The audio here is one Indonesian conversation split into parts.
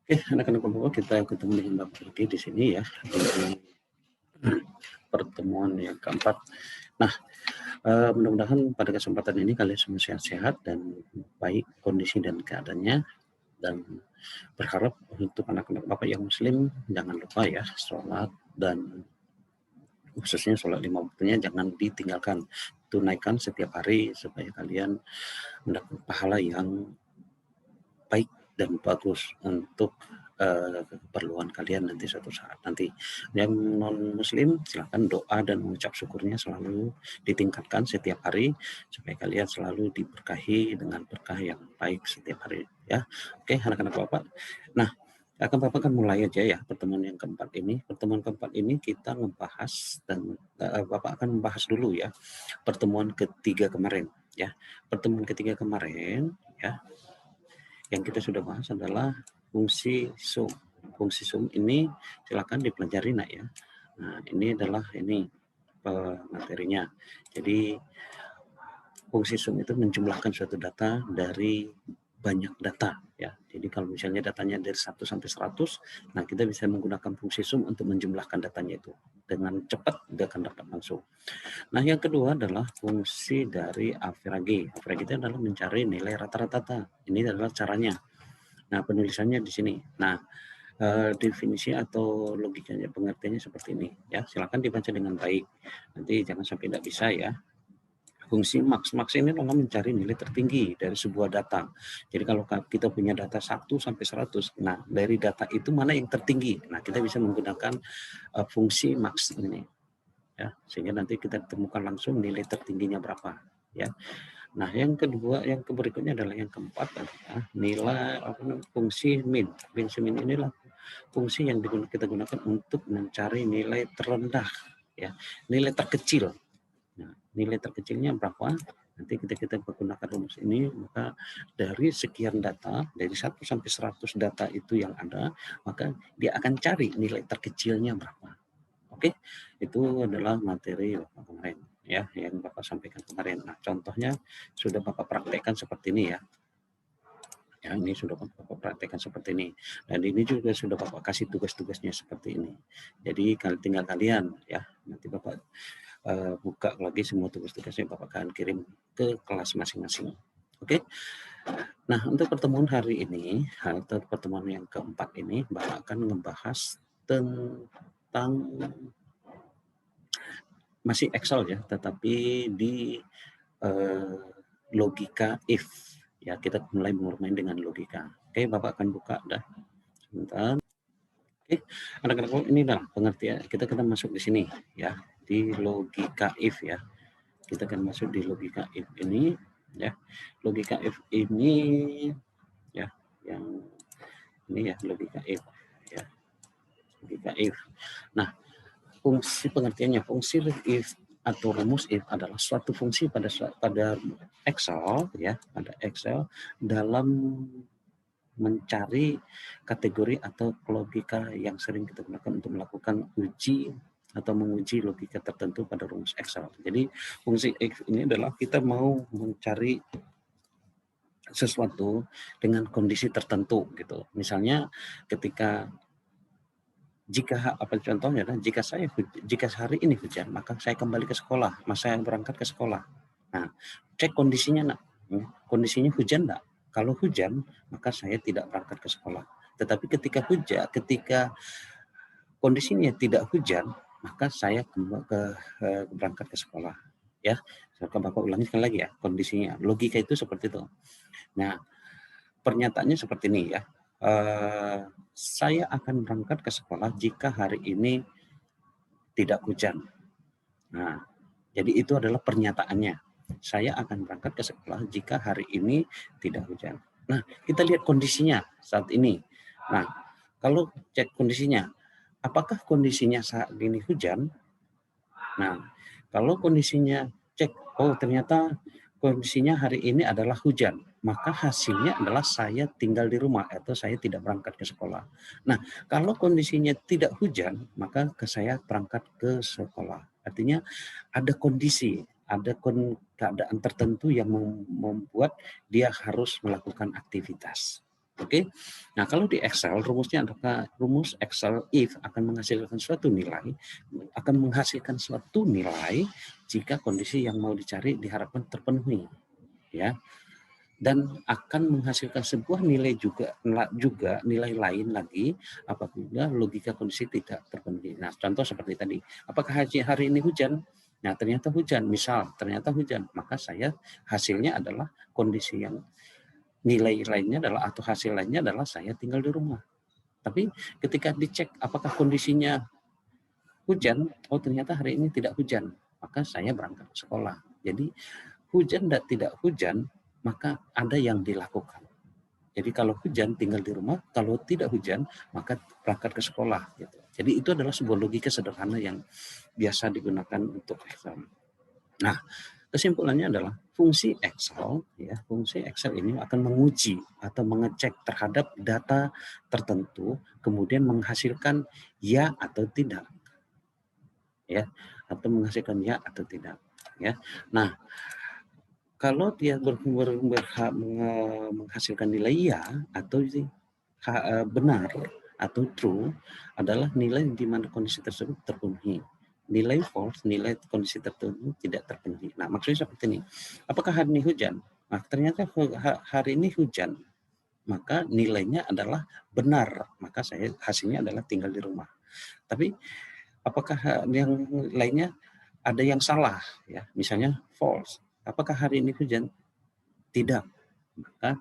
Anak-anak Papua kita ketemu dengan Bapak lagi di sini ya, di pertemuan yang keempat. Nah, mudah-mudahan pada kesempatan ini kalian semua sehat-sehat dan baik kondisi dan keadaannya, dan berharap untuk anak-anak Bapak yang muslim jangan lupa ya sholat, dan khususnya sholat 5 waktunya jangan ditinggalkan, tunaikan setiap hari supaya kalian mendapat pahala yang baik dan bagus untuk keperluan kalian nanti suatu saat nanti. Yang non muslim silahkan doa dan mengucap syukurnya selalu ditingkatkan setiap hari supaya kalian selalu diberkahi dengan berkah yang baik setiap hari ya. Oke anak-anak Bapak, nah akan Bapak kan mulai aja ya pertemuan yang keempat ini. Pertemuan keempat ini kita ngebahas dan Bapak akan membahas dulu ya pertemuan ketiga kemarin ya. Pertemuan ketiga kemarin ya, yang kita sudah bahas adalah fungsi sum. Fungsi sum ini silakan dipelajari nak ya. Nah ini adalah materinya. Jadi fungsi sum itu menjumlahkan suatu data dari banyak data ya. Jadi kalau misalnya datanya dari 1 sampai 100, nah kita bisa menggunakan fungsi sum untuk menjumlahkan datanya itu. Dengan cepat dia akan dapat langsung. Nah yang kedua adalah fungsi dari average. Average itu adalah mencari nilai rata-rata. Ini adalah caranya. Nah, penulisannya di sini. Nah, definisi atau logikanya, pengertiannya seperti ini. Ya, silakan dibaca dengan baik. Nanti jangan sampai tidak bisa ya. Fungsi max. Max ini adalah mencari nilai tertinggi dari sebuah data. Jadi kalau kita punya data 1 sampai 100, nah dari data itu mana yang tertinggi? Nah, kita bisa menggunakan fungsi max ini. Ya, sehingga nanti kita temukan langsung nilai tertingginya berapa. Ya. Nah, yang kedua, yang berikutnya adalah yang keempat adalah nilai fungsi min. Fungsi min inilah fungsi yang kita gunakan untuk mencari nilai terendah, ya, nilai terkecil. Nah, nilai terkecilnya berapa? Nanti kita menggunakan rumus ini, maka dari sekian data, dari 1 sampai 100 data itu yang ada, maka dia akan cari nilai terkecilnya berapa. Oke, itu adalah materi Bapak kemarin ya, yang Bapak sampaikan kemarin. Nah, contohnya sudah Bapak praktekkan seperti ini ya. Ya, ini sudah Bapak praktekkan seperti ini. Dan ini juga sudah Bapak kasih tugas-tugasnya seperti ini. Jadi tinggal kalian ya, nanti Bapak buka lagi semua tugas-tugasnya, Bapak akan kirim ke kelas masing-masing. Oke. Nah, untuk pertemuan hari ini atau pertemuan yang keempat ini, Bapak akan membahas tentang masih Excel ya, tetapi di logika if ya, kita mulai bermain dengan logika. Oke, Bapak akan buka dah sebentar. Oke, anak-anak ini dah pengertian kita masuk di sini ya, di logika if ya. Kita akan masuk di logika if ini ya. Logika if ini ya, yang ini ya, logika if ya. Logika if. Nah, fungsi pengertiannya, fungsi if atau rumus if adalah suatu fungsi pada Excel ya, pada Excel dalam mencari kategori atau logika yang sering kita gunakan untuk melakukan uji atau menguji logika tertentu pada rumus Excel. Jadi fungsi if ini adalah kita mau mencari sesuatu dengan kondisi tertentu gitu. Misalnya ketika jika contohnya adalah jika hari ini hujan, maka saya kembali ke sekolah, maka saya berangkat ke sekolah. Nah, cek kondisinya nak, kondisinya hujan enggak? Kalau hujan, maka saya tidak berangkat ke sekolah. Tetapi ketika kondisinya tidak hujan, maka saya berangkat ke sekolah. Ya, Bapak ulangi sekali lagi ya, kondisinya. Logika itu seperti itu. Nah, pernyataannya seperti ini ya. Saya akan berangkat ke sekolah jika hari ini tidak hujan. Nah, jadi itu adalah pernyataannya. Saya akan berangkat ke sekolah jika hari ini tidak hujan. Nah, kita lihat kondisinya saat ini. Nah, kalau cek kondisinya, apakah kondisinya saat ini hujan? Nah, kalau kondisinya cek, oh ternyata kondisinya hari ini adalah hujan, maka hasilnya adalah saya tinggal di rumah atau saya tidak berangkat ke sekolah. Nah, kalau kondisinya tidak hujan, maka saya berangkat ke sekolah. Artinya ada kondisi, ada keadaan tertentu yang membuat dia harus melakukan aktivitas. Oke. Nah, kalau di Excel rumusnya adalah rumus Excel if akan menghasilkan suatu nilai jika kondisi yang mau dicari diharapkan terpenuhi, ya. Dan akan menghasilkan sebuah nilai juga nilai lain lagi apabila logika kondisi tidak terpenuhi. Nah, contoh seperti tadi, apakah hari ini hujan? Nah, ternyata hujan, maka saya hasilnya adalah kondisi yang nilai lainnya adalah atau hasil lainnya adalah saya tinggal di rumah. Tapi ketika dicek apakah kondisinya hujan, oh ternyata hari ini tidak hujan, maka saya berangkat ke sekolah. Jadi hujan dan tidak hujan, maka ada yang dilakukan. Jadi kalau hujan tinggal di rumah, kalau tidak hujan maka berangkat ke sekolah. Gitu. Jadi itu adalah sebuah logika sederhana yang biasa digunakan untuk Excel. Nah, kesimpulannya adalah fungsi Excel ini akan menguji atau mengecek terhadap data tertentu, kemudian menghasilkan ya atau tidak, ya, atau menghasilkan ya atau tidak, ya. Nah, kalau dia menghasilkan nilai ya atau benar atau true adalah nilai di mana kondisi tersebut terpenuhi. Nilai false, nilai kondisi tertentu tidak terpenuhi. Nah, maksudnya seperti ini. Apakah hari ini hujan? Nah, ternyata hari ini hujan. Maka nilainya adalah benar. Maka hasilnya adalah tinggal di rumah. Tapi apakah yang lainnya ada yang salah? Ya, misalnya false. Apakah hari ini hujan? Tidak. Maka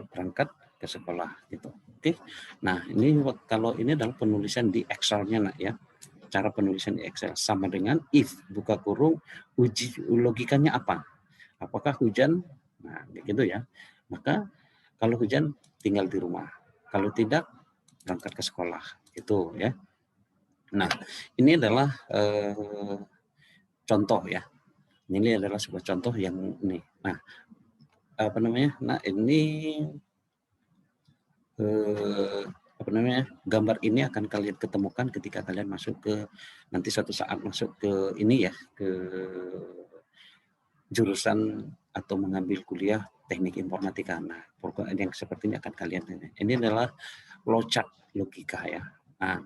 berangkat ke sekolah gitu. Oke. Nah, ini kalau ini adalah penulisan di Excel-nya nak ya. Cara penulisan di Excel sama dengan if buka kurung uji logikanya apa? Apakah hujan? Nah, gitu ya. Maka kalau hujan tinggal di rumah. Kalau tidak berangkat ke sekolah. Itu ya. Nah, ini adalah contoh ya. Ini adalah sebuah contoh yang ini. Nah, apa namanya? Nah, ini gambar ini akan kalian ketemukan ketika kalian masuk ke nanti suatu saat masuk ke ini ya, ke jurusan atau mengambil kuliah teknik informatika. Nah, program yang seperti ini akan kalian ini adalah flowchart logika ya. Nah,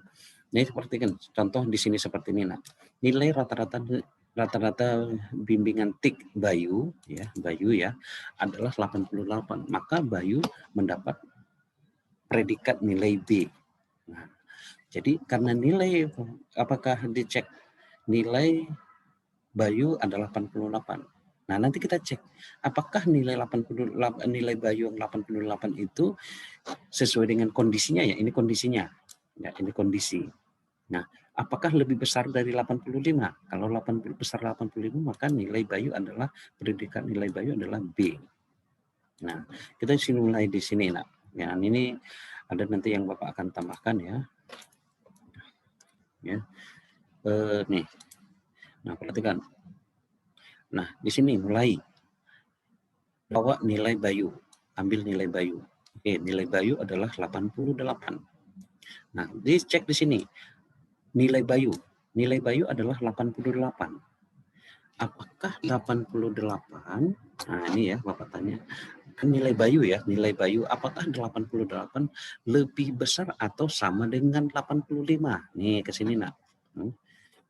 ini seperti kan contoh di sini seperti ini. Nah, nilai rata-rata bimbingan TIK Bayu ya adalah 88. Maka Bayu mendapat predikat nilai B. Nah, jadi karena nilai apakah dicek nilai Bayu adalah 88. Nah, nanti kita cek apakah nilai Bayu yang 88 itu sesuai dengan kondisinya ya. Ini kondisinya. Ya, ini kondisi. Nah, apakah lebih besar dari 85? Kalau besar 85 maka nilai Bayu adalah predikat nilai Bayu adalah B. Nah, kita mulai di sini nak. Ya, ini ada nanti yang Bapak akan tambahkan ya. Ya. Nih. Nah, perhatikan. Nah, di sini mulai bawa nilai Bayu. Ambil nilai Bayu. Oke, nilai Bayu adalah 88. Nah, dicek di sini. Nilai Bayu. Nilai Bayu adalah 88. Apakah 88? Nah, ini ya Bapak tanya. Nilai Bayu ya, nilai Bayu apakah 88 lebih besar atau sama dengan 85? Nih ke sini nak.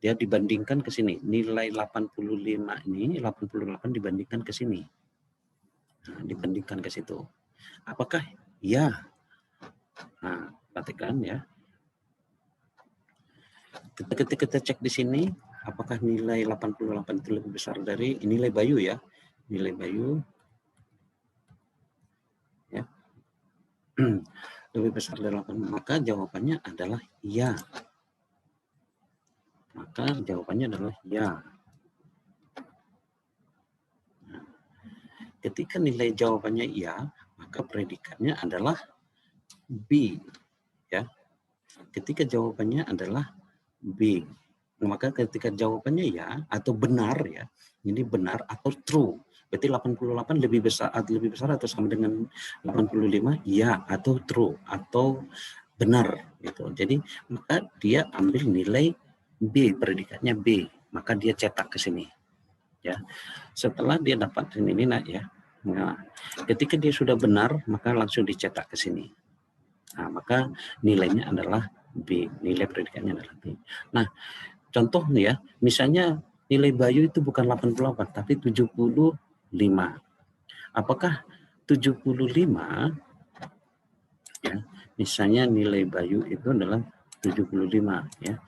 Dia dibandingkan ke sini. Nilai 85 ini 88 dibandingkan ke sini. Nah, dibandingkan ke situ. Apakah ya? Nah, perhatikan ya. Ketika kita cek di sini, apakah nilai 88 itu lebih besar dari nilai Bayu ya? Nilai Bayu ya. Lebih besar dari 8, maka jawabannya adalah ya. Maka jawabannya adalah ya. Nah, ketika nilai jawabannya ya, maka predikatnya adalah B. Ya. Ketika jawabannya adalah B, maka ketika jawabannya ya atau benar ya, ini benar atau true. Berarti 88 lebih besar atau sama dengan 85 ya atau true atau benar gitu. Jadi maka dia ambil nilai B, predikatnya B, maka dia cetak ke sini. Ya. Setelah dia dapat ini nak ya. Nah, ketika dia sudah benar, maka langsung dicetak ke sini. Nah, maka nilainya adalah B, nilai predikatnya adalah B. Nah, contoh nih ya, misalnya nilai Bayu itu bukan 88 tapi 75. Apakah 75 ya, misalnya nilai Bayu itu adalah 75 ya.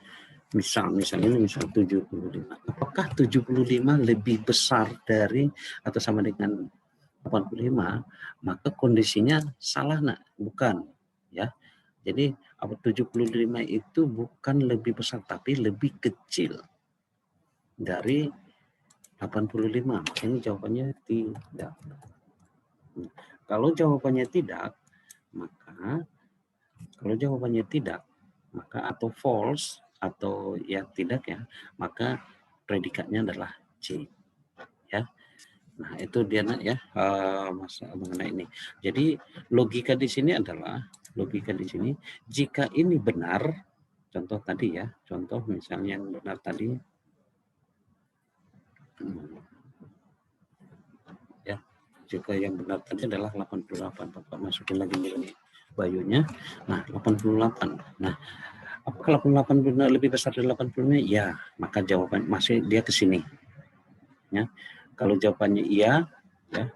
Misalnya 75. Apakah 75 lebih besar dari atau sama dengan 85? Maka kondisinya salah, nak, bukan ya. Jadi 75 itu bukan lebih besar tapi lebih kecil dari 85. Ini jawabannya tidak. Kalau jawabannya tidak, maka atau false atau ya tidak ya, maka predikatnya adalah C ya. Nah, itu dia nak ya, masalah mengenai ini. Jadi logika di sini jika ini benar, contoh tadi ya, contoh misalnya yang benar tadi ya, jika yang benar tadi adalah 88. Bapak masukin lagi nilai Bayunya. Nah, 88. Nah, apakah 88 benar lebih besar dari 85? Ya, maka jawaban masih dia ke sini. Ya. Kalau jawabannya iya, ya.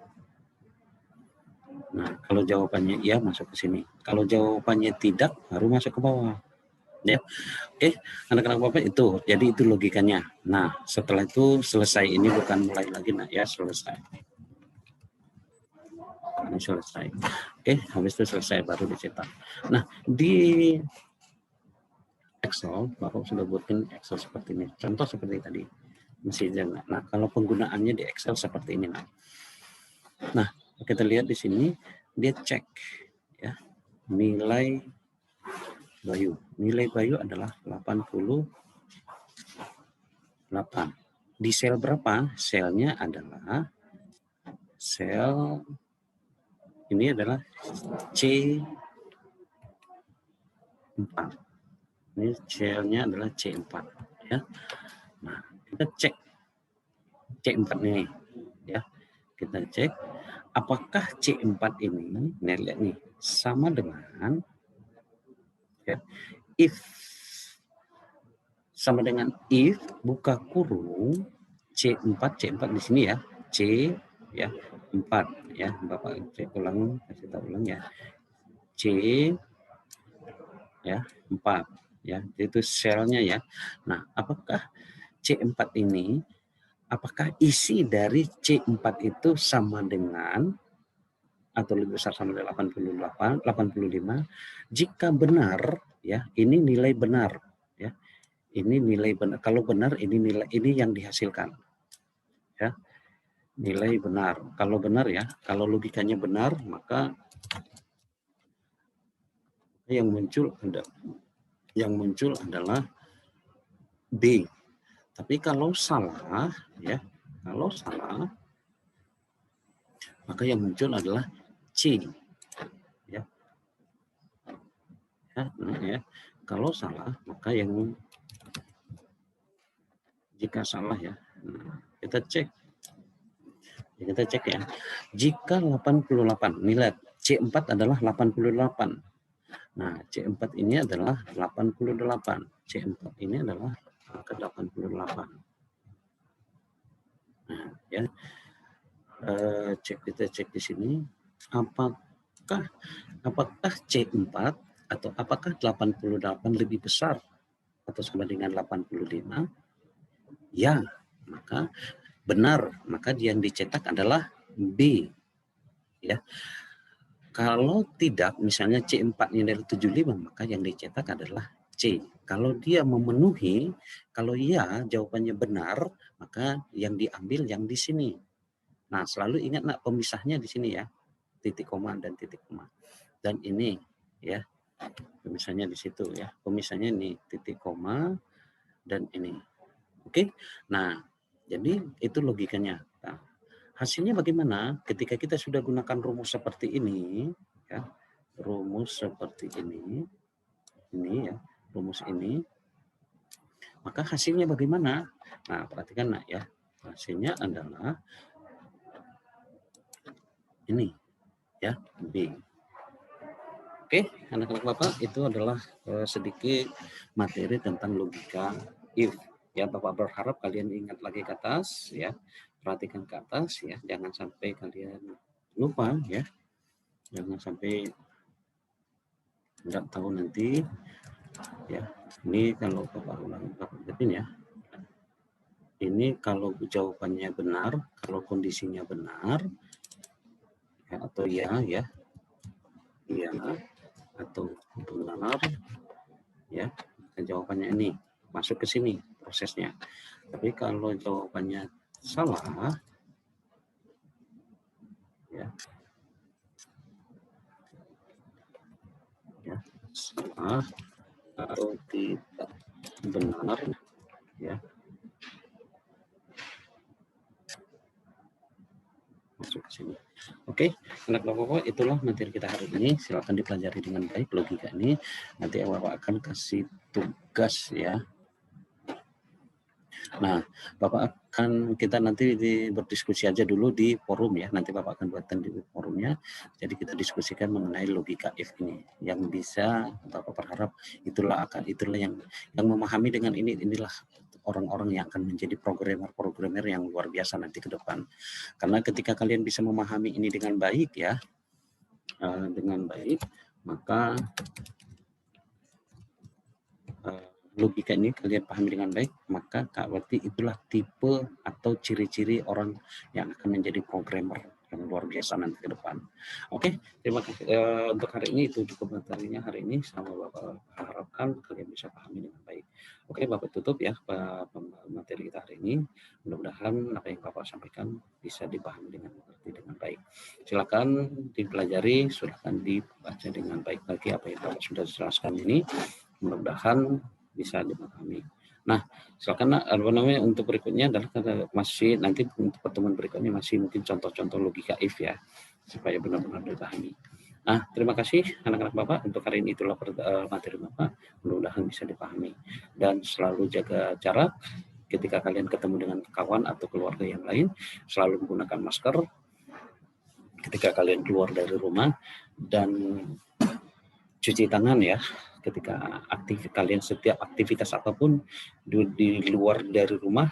Nah, kalau jawabannya iya masuk ke sini. Kalau jawabannya tidak, baru masuk ke bawah. Ya. Oke, anak-anak Bapak itu. Jadi itu logikanya. Nah, setelah itu selesai, ini bukan mulai lagi, nah ya, selesai. Ini selesai. Oke, habis itu selesai baru dicetak. Nah, di Excel, Bapak sudah buatin Excel seperti ini. Contoh seperti tadi. Masih jangan. Nah, kalau penggunaannya di Excel seperti ini. Nah, kita lihat di sini dia cek ya nilai Bayu. Nilai Bayu adalah 88. Di sel berapa? Selnya adalah sel ini adalah C4. Ini selnya adalah C4 ya. Nah, kita cek C4 ini ya. Kita cek apakah C4 ini, nih lihat nih, sama dengan ya, if buka kurung C4 di sini ya, C ya 4 ya, Bapak cek ulang, kasih tahu ulang ya, C ya 4 ya, itu selnya ya. Nah, apakah C4 ini, apakah isi dari C4 itu sama dengan atau lebih besar sama dari 85? Jika benar ya, ini nilai benar ya. Ini nilai benar. Kalau benar ini nilai ini yang dihasilkan. Ya. Nilai benar. Kalau benar ya, kalau logikanya benar, maka yang muncul adalah B. Tapi kalau salah ya, maka yang muncul adalah C. Ya. Ya. Kalau salah, maka jika salah ya. Nah, kita cek ya. Jika 88, nilai C4 adalah 88. Nah, C4 ini adalah 88. C4 ini adalah angka 88. Nah, ya. Kita cek di sini apakah C4 atau apakah 88 lebih besar atau sama dengan 85? Ya, maka benar, maka yang dicetak adalah B. Ya. Kalau tidak, misalnya C4-nya dari 75, maka yang dicetak adalah C. Kalau dia memenuhi, kalau iya jawabannya benar, maka yang diambil yang di sini. Nah, selalu ingat nak pemisahnya di sini ya. Titik koma dan titik koma. Dan ini ya. Pemisahnya di situ ya. Pemisahnya ini titik koma dan ini. Oke. Nah, jadi itu logikanya. Nah, hasilnya bagaimana? Ketika kita sudah gunakan rumus seperti ini, ya, rumus seperti ini ya, rumus ini, maka hasilnya bagaimana? Nah, perhatikan nak ya, hasilnya adalah ini, ya, B. Oke, anak-anak Bapak, itu adalah sedikit materi tentang logika if. Ya, Bapak berharap kalian ingat lagi ke atas, ya, perhatikan ke atas, ya, jangan sampai kalian lupa, ya, jangan sampai nggak tahu nanti, ya. Ini kalau Bapak ulang, Bapak ingetin ya. Ini kalau jawabannya benar, kalau kondisinya benar, ya, atau iya, iya, atau benar, ya, jawabannya ini masuk ke sini prosesnya. Tapi kalau jawabannya salah, ya, salah atau tidak benar, ya, masuk ke sini. Oke, anak-anak Bapak, itulah materi kita hari ini. Silakan dipelajari dengan baik logika ini. Nanti Bapak akan kasih tugas, ya. Nah, Bapak akan, kita nanti berdiskusi aja dulu di forum, ya. Nanti Bapak akan buatkan di forumnya. Jadi kita diskusikan mengenai logika if ini. Yang bisa Bapak berharap itulah yang memahami dengan inilah orang-orang yang akan menjadi programmer yang luar biasa nanti ke depan. Karena ketika kalian bisa memahami ini dengan baik, ya, maka logika ini kalian pahami dengan baik, maka berarti itulah tipe atau ciri-ciri orang yang akan menjadi programmer yang luar biasa nanti ke depan. Oke, terima kasih. Untuk hari ini itu cukup materinya hari ini. Sama Bapak harapkan kalian bisa pahami dengan baik. Oke, Bapak tutup ya materi kita hari ini. Mudah-mudahan apa yang Bapak sampaikan bisa dipahami dengan baik. Silakan dipelajari, silakan dibaca dengan baik lagi apa yang Bapak sudah jelaskan ini. Mudah-mudahan bisa dipahami. Nah, silakan untuk berikutnya adalah masih nanti untuk pertemuan berikutnya masih mungkin contoh-contoh logika if ya, supaya benar-benar dipahami. Nah, terima kasih anak-anak Bapak untuk hari ini, itulah materi Bapak, mudah-mudahan bisa dipahami dan selalu jaga jarak ketika kalian ketemu dengan kawan atau keluarga yang lain, selalu menggunakan masker ketika kalian keluar dari rumah dan cuci tangan ya ketika kalian setiap aktivitas apapun di luar dari rumah,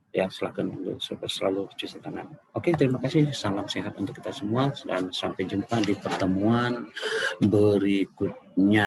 ya silakan selalu cuci tangan. Oke, terima kasih, salam sehat untuk kita semua dan sampai jumpa di pertemuan berikutnya.